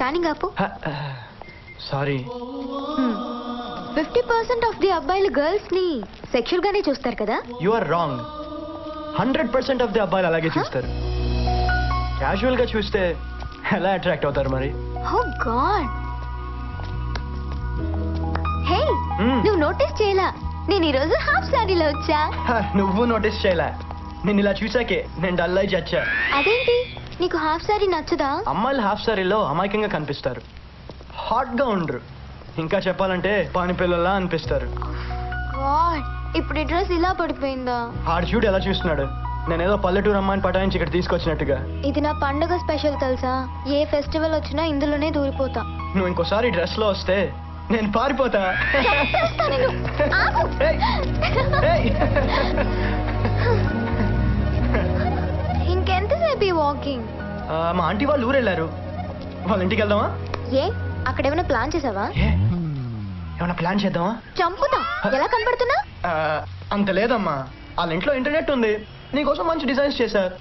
Fanning ఆపు. Sorry. 50% of the అబ్బాయిలు girls ని సెక్షువల్ గానే చూస్తారు కదా. You are wrong. 100% of the అబ్బాయిలు అలాగే చూస్తారు. క్యాజువల్ గా చూస్తే ఎలా అట్రాక్ట్ అవుతారు మరి? ఓ గాడ్. హే, నువ్వు నోటీస్ చేయలా నేను ఈరోజు హాఫ్ సారీలో వచ్చా? నువ్వు నోటీస్ చేయలే. నేను ఇలా చూసాకే నేను డల్ అయి చచ్చా. అదేంటి, నీకు హాఫ్ సారీ నచ్చదా? అమ్మాయిలు హాఫ్ సారీలో అమాయకంగా కనిపిస్తారు, హాట్ గా ఉండరు. ఇంకా చెప్పాలంటే పాని పిల్లలా అనిపిస్తారు. గాడ్, ఇప్పుడు ఈ డ్రెస్ ఇలా పడిపోయిందా? ఆడు చూడు ఎలా చూస్తున్నాడు. నేనేదో పల్లెటూరు అమ్మాయిని పటాయించి ఇక్కడ తీసుకొచ్చినట్టుగా. ఇది నా పండుగ స్పెషల్ తెలుసా? ఏ ఫెస్టివల్ వచ్చినా ఇందులోనే దూరిపోతా. నువ్వు ఇంకోసారి డ్రెస్ లో వస్తే నేను పారిపోతా. చంపేస్తా నిన్ను. ఆగు. ఏయ్, ఏయ్. ఇంకెంతసేపు ఈ వాకింగ్? మా ఆంటీ వాళ్ళు ఊరు వెళ్ళారు, వాళ్ళ ఇంటికి వెళ్దామా? ఏ, అక్కడ ఏమైనా ప్లాన్ చేసావా? ఏమన్నా ప్లాన్ చేద్దామా? చంపుతా. ఎలా కనపడుతున్నా? అంత లేదమ్మా, వాళ్ళ ఇంట్లో ఇంటర్నెట్ ఉంది, నీకోసం మంచి డిజైన్స్ చేశారు.